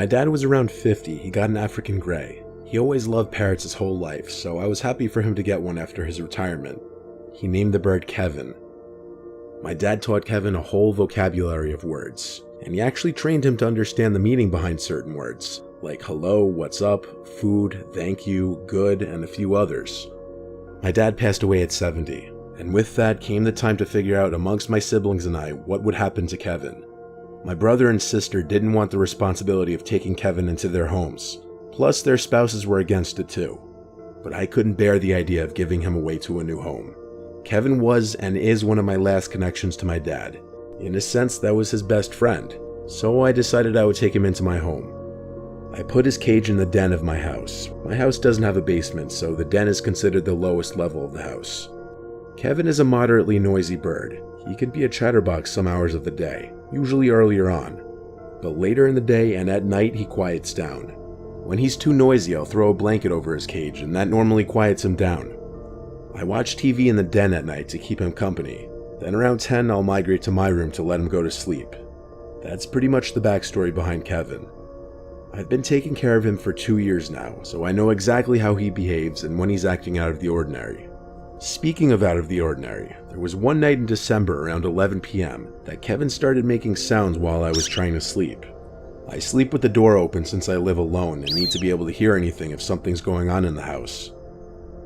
my dad was around 50, he got an African Grey. He always loved parrots his whole life, so I was happy for him to get one after his retirement. He named the bird Kevin. My dad taught Kevin a whole vocabulary of words, and he actually trained him to understand the meaning behind certain words, like hello, what's up, food, thank you, good, and a few others. My dad passed away at 70, and with that came the time to figure out amongst my siblings and I what would happen to Kevin. My brother and sister didn't want the responsibility of taking Kevin into their homes, plus their spouses were against it too. But I couldn't bear the idea of giving him away to a new home. Kevin was and is one of my last connections to my dad. In a sense, that was his best friend, so I decided I would take him into my home. I put his cage in the den of my house. My house doesn't have a basement, so the den is considered the lowest level of the house. Kevin is a moderately noisy bird. He can be a chatterbox some hours of the day, usually earlier on. But later in the day and at night he quiets down. When he's too noisy, I'll throw a blanket over his cage, and that normally quiets him down. I watch TV in the den at night to keep him company. Then around 10, I'll migrate to my room to let him go to sleep. That's pretty much the backstory behind Kevin. I've been taking care of him for 2 years now, so I know exactly how he behaves and when he's acting out of the ordinary. Speaking of out of the ordinary, there was one night in December around 11 p.m. that Kevin started making sounds while I was trying to sleep. I sleep with the door open since I live alone and need to be able to hear anything if something's going on in the house.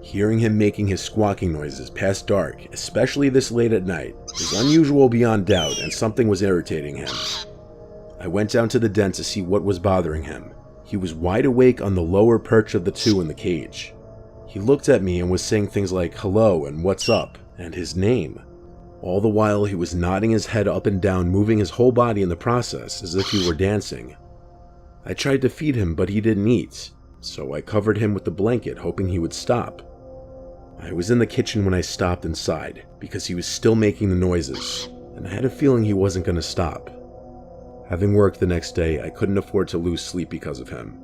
Hearing him making his squawking noises past dark, especially this late at night, is unusual beyond doubt, and something was irritating him. I went down to the den to see what was bothering him. He was wide awake on the lower perch of the two in the cage. He looked at me and was saying things like hello and what's up, and his name. All the while he was nodding his head up and down, moving his whole body in the process as if he were dancing. I tried to feed him, but he didn't eat, so I covered him with the blanket, hoping he would stop. I was in the kitchen when I stopped inside, because he was still making the noises, and I had a feeling he wasn't going to stop. Having work the next day, I couldn't afford to lose sleep because of him.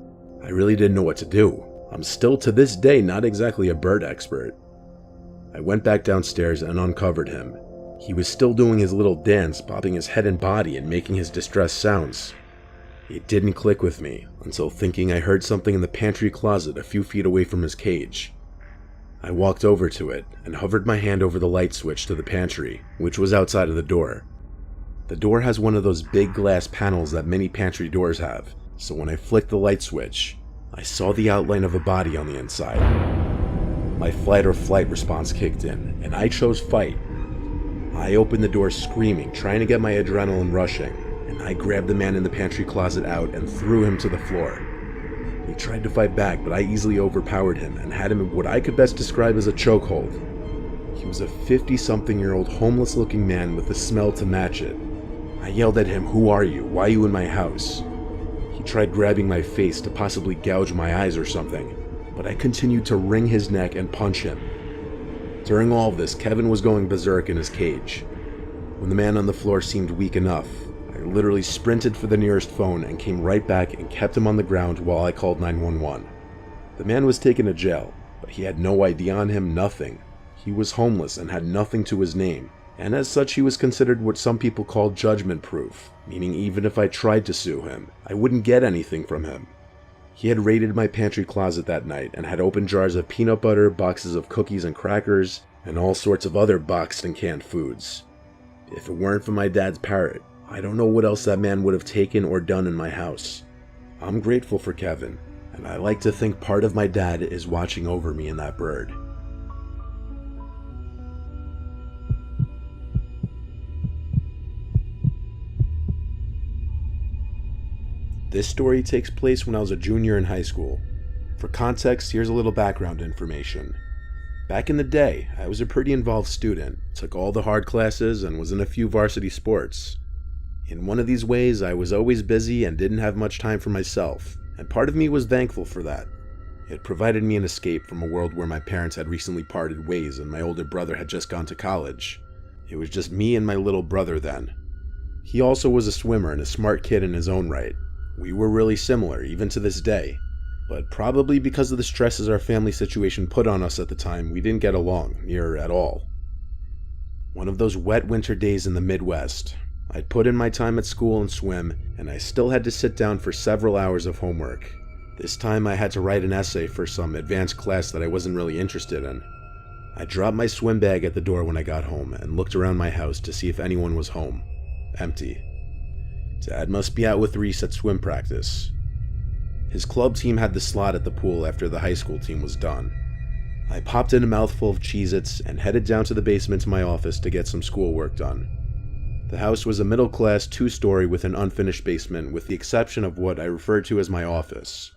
I really didn't know what to do. I'm still to this day not exactly a bird expert. I went back downstairs and uncovered him. He was still doing his little dance, bobbing his head and body and making his distressed sounds. It didn't click with me until thinking I heard something in the pantry closet a few feet away from his cage. I walked over to it and hovered my hand over the light switch to the pantry, which was outside of the door. The door has one of those big glass panels that many pantry doors have, so when I flicked the light switch, I saw the outline of a body on the inside. My fight or flight response kicked in, and I chose fight. I opened the door screaming, trying to get my adrenaline rushing, and I grabbed the man in the pantry closet out and threw him to the floor. He tried to fight back, but I easily overpowered him and had him in what I could best describe as a chokehold. He was a 50-something-year-old homeless-looking man with a smell to match it. I yelled at him, "Who are you? Why are you in my house?" He tried grabbing my face to possibly gouge my eyes or something, but I continued to wring his neck and punch him. During all of this, Kevin was going berserk in his cage. When the man on the floor seemed weak enough, I literally sprinted for the nearest phone and came right back and kept him on the ground while I called 911. The man was taken to jail, but he had no ID on him, nothing. He was homeless and had nothing to his name, and as such he was considered what some people call judgment-proof, meaning even if I tried to sue him, I wouldn't get anything from him. He had raided my pantry closet that night and had opened jars of peanut butter, boxes of cookies and crackers, and all sorts of other boxed and canned foods. If it weren't for my dad's parrot, I don't know what else that man would have taken or done in my house. I'm grateful for Kevin, and I like to think part of my dad is watching over me and that bird. This story takes place when I was a junior in high school. For context, here's a little background information. Back in the day, I was a pretty involved student, took all the hard classes, and was in a few varsity sports. In one of these ways, I was always busy and didn't have much time for myself, and part of me was thankful for that. It provided me an escape from a world where my parents had recently parted ways and my older brother had just gone to college. It was just me and my little brother then. He also was a swimmer and a smart kid in his own right. We were really similar, even to this day, but probably because of the stresses our family situation put on us at the time, we didn't get along, near at all. One of those wet winter days in the Midwest, I'd put in my time at school and swim, and I still had to sit down for several hours of homework. This time I had to write an essay for some advanced class that I wasn't really interested in. I dropped my swim bag at the door when I got home and looked around my house to see if anyone was home. Empty. Dad must be out with Reese at swim practice. His club team had the slot at the pool after the high school team was done. I popped in a mouthful of Cheez-Its and headed down to the basement to my office to get some schoolwork done. The house was a middle-class 2-story with an unfinished basement, with the exception of what I referred to as my office.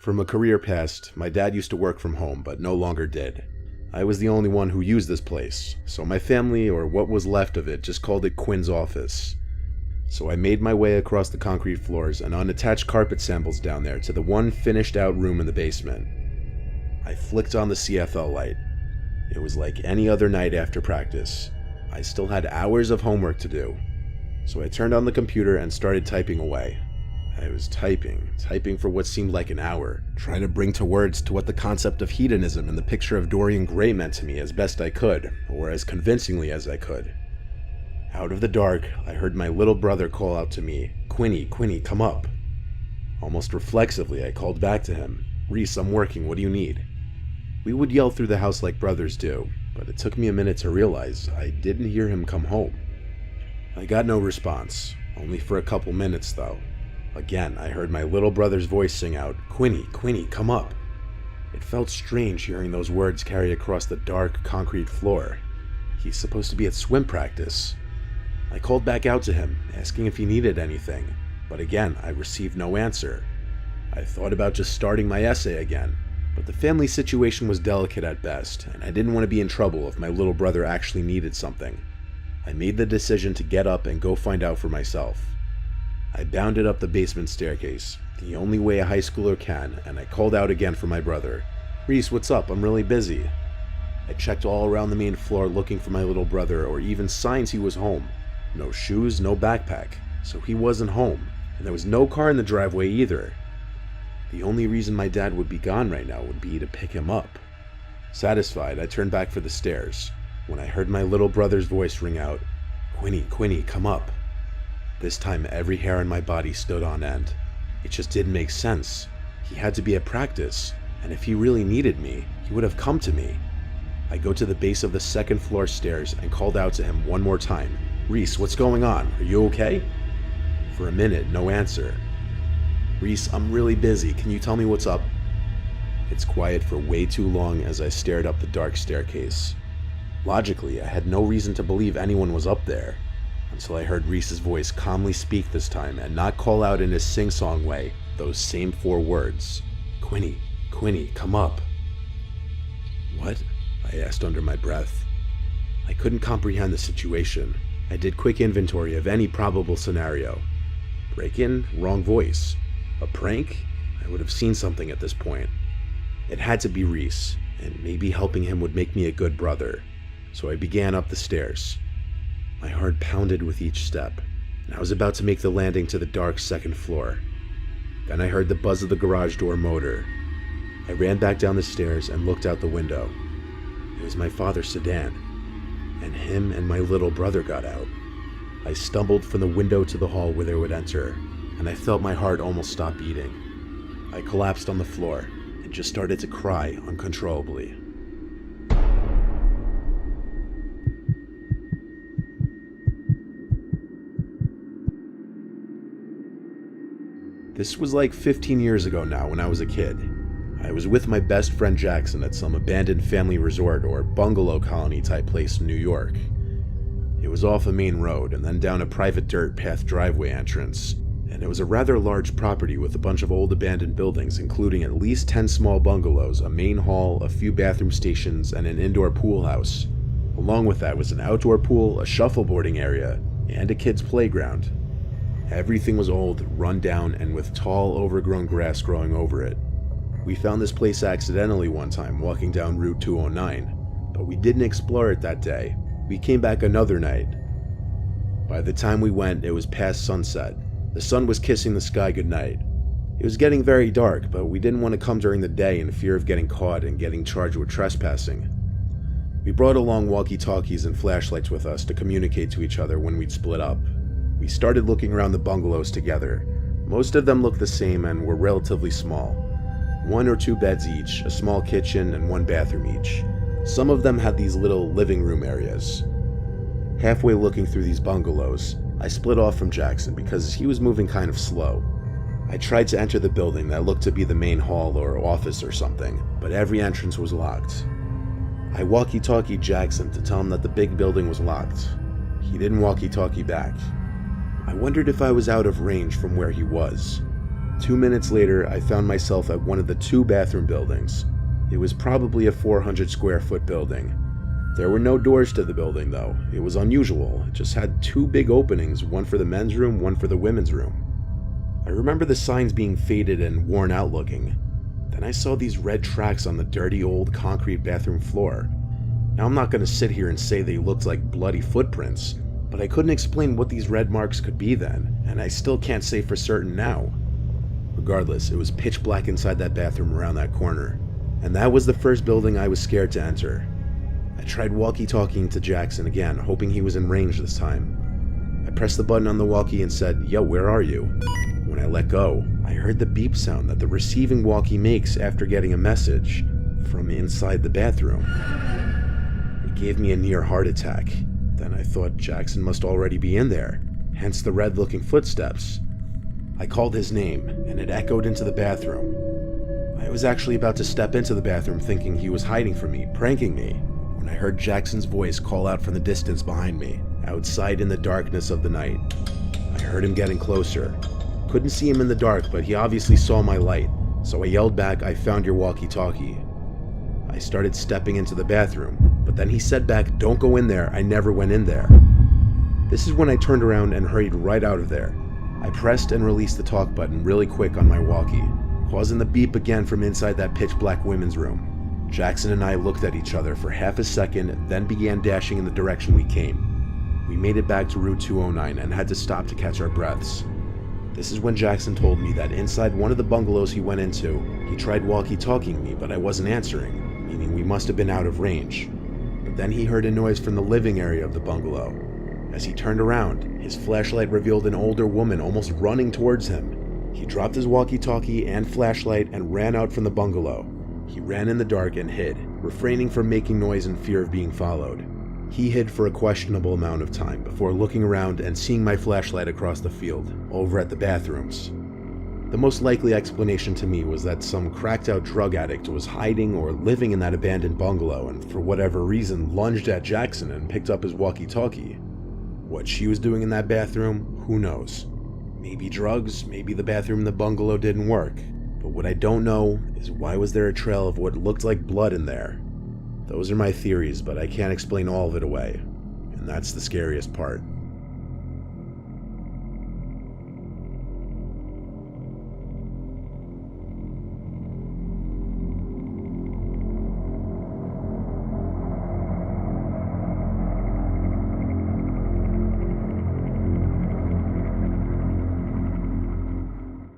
From a career past, my dad used to work from home, but no longer did. I was the only one who used this place, so my family, or what was left of it, just called it Quinn's office. So I made my way across the concrete floors and unattached carpet samples down there to the one finished-out room in the basement. I flicked on the CFL light. It was like any other night after practice. I still had hours of homework to do. So I turned on the computer and started typing away. I was typing for what seemed like an hour, trying to bring to words to what the concept of hedonism and the picture of Dorian Gray meant to me as best I could, or as convincingly as I could. Out of the dark, I heard my little brother call out to me, "Quinny, Quinny, come up." Almost reflexively, I called back to him, "Reese, I'm working, what do you need?" We would yell through the house like brothers do, but it took me a minute to realize I didn't hear him come home. I got no response, only for a couple minutes though. Again, I heard my little brother's voice sing out, "Quinny, Quinny, come up." It felt strange hearing those words carry across the dark, concrete floor. He's supposed to be at swim practice. I called back out to him, asking if he needed anything, but again, I received no answer. I thought about just starting my essay again, but the family situation was delicate at best, and I didn't want to be in trouble if my little brother actually needed something. I made the decision to get up and go find out for myself. I bounded up the basement staircase, the only way a high schooler can, and I called out again for my brother. "Reese, what's up? I'm really busy." I checked all around the main floor looking for my little brother, or even signs he was home. No shoes, no backpack, so he wasn't home, and there was no car in the driveway either. The only reason my dad would be gone right now would be to pick him up. Satisfied, I turned back for the stairs, when I heard my little brother's voice ring out, "Quinny, Quinny, come up." This time every hair on my body stood on end. It just didn't make sense. He had to be at practice, and if he really needed me, he would have come to me. I go to the base of the second floor stairs and called out to him one more time, "Reese, what's going on? Are you okay?" For a minute, no answer. "Reese, I'm really busy. Can you tell me what's up?" It's quiet for way too long as I stared up the dark staircase. Logically, I had no reason to believe anyone was up there, until I heard Reese's voice calmly speak this time and not call out in his sing-song way those same 4 words. "Quinny, Quinny, come up." "What?" I asked under my breath. I couldn't comprehend the situation. I did quick inventory of any probable scenario. Break-in? Wrong voice. A prank? I would have seen something at this point. It had to be Reese, and maybe helping him would make me a good brother. So I began up the stairs. My heart pounded with each step, and I was about to make the landing to the dark second floor. Then I heard the buzz of the garage door motor. I ran back down the stairs and looked out the window. It was my father's sedan, and him and my little brother got out. I stumbled from the window to the hall where they would enter, and I felt my heart almost stop beating. I collapsed on the floor and just started to cry uncontrollably. This was like 15 years ago now when I was a kid. I was with my best friend Jackson at some abandoned family resort or bungalow colony type place in New York. It was off a main road and then down a private dirt path driveway entrance, and it was a rather large property with a bunch of old abandoned buildings including at least 10 small bungalows, a main hall, a few bathroom stations, and an indoor pool house. Along with that was an outdoor pool, a shuffleboarding area, and a kid's playground. Everything was old, run down, and with tall, overgrown grass growing over it. We found this place accidentally one time walking down Route 209, but we didn't explore it that day. We came back another night. By the time we went, it was past sunset. The sun was kissing the sky goodnight. It was getting very dark, but we didn't want to come during the day in fear of getting caught and getting charged with trespassing. We brought along walkie-talkies and flashlights with us to communicate to each other when we'd split up. We started looking around the bungalows together. Most of them looked the same and were relatively small. 1 or 2 beds each, a small kitchen, and 1 bathroom each. Some of them had these little living room areas. Halfway looking through these bungalows, I split off from Jackson because he was moving kind of slow. I tried to enter the building that looked to be the main hall or office or something, but every entrance was locked. I walkie-talkied Jackson to tell him that the big building was locked. He didn't walkie-talkie back. I wondered if I was out of range from where he was. 2 minutes later, I found myself at one of the 2 bathroom buildings. It was probably a 400 square foot building. There were no doors to the building though. It was unusual. It just had 2 big openings, one for the men's room, one for the women's room. I remember the signs being faded and worn out looking. Then I saw these red tracks on the dirty old concrete bathroom floor. Now I'm not going to sit here and say they looked like bloody footprints, but I couldn't explain what these red marks could be then, and I still can't say for certain now. Regardless, it was pitch black inside that bathroom around that corner, and that was the first building I was scared to enter. I tried walkie-talkieing to Jackson again, hoping he was in range this time. I pressed the button on the walkie and said, "Yo, where are you?" When I let go, I heard the beep sound that the receiving walkie makes after getting a message from inside the bathroom. It gave me a near heart attack. Then I thought Jackson must already be in there, hence the red-looking footsteps. I called his name, and it echoed into the bathroom. I was actually about to step into the bathroom thinking he was hiding from me, pranking me, when I heard Jackson's voice call out from the distance behind me, outside in the darkness of the night. I heard him getting closer. Couldn't see him in the dark, but he obviously saw my light, so I yelled back, "I found your walkie-talkie." I started stepping into the bathroom, but then he said back, "Don't go in there, I never went in there." This is when I turned around and hurried right out of there. I pressed and released the talk button really quick on my walkie, causing the beep again from inside that pitch black women's room. Jackson and I looked at each other for half a second, then began dashing in the direction we came. We made it back to Route 209 and had to stop to catch our breaths. This is when Jackson told me that inside one of the bungalows he went into, he tried walkie-talking me, but I wasn't answering, meaning we must have been out of range. But then he heard a noise from the living area of the bungalow. As he turned around, his flashlight revealed an older woman almost running towards him. He dropped his walkie-talkie and flashlight and ran out from the bungalow. He ran in the dark and hid, refraining from making noise in fear of being followed. He hid for a questionable amount of time before looking around and seeing my flashlight across the field, over at the bathrooms. The most likely explanation to me was that some cracked-out drug addict was hiding or living in that abandoned bungalow and for whatever reason lunged at Jackson and picked up his walkie-talkie. What she was doing in that bathroom, who knows? Maybe drugs, maybe the bathroom in the bungalow didn't work. But what I don't know is why was there a trail of what looked like blood in there? Those are my theories, but I can't explain all of it away. And that's the scariest part.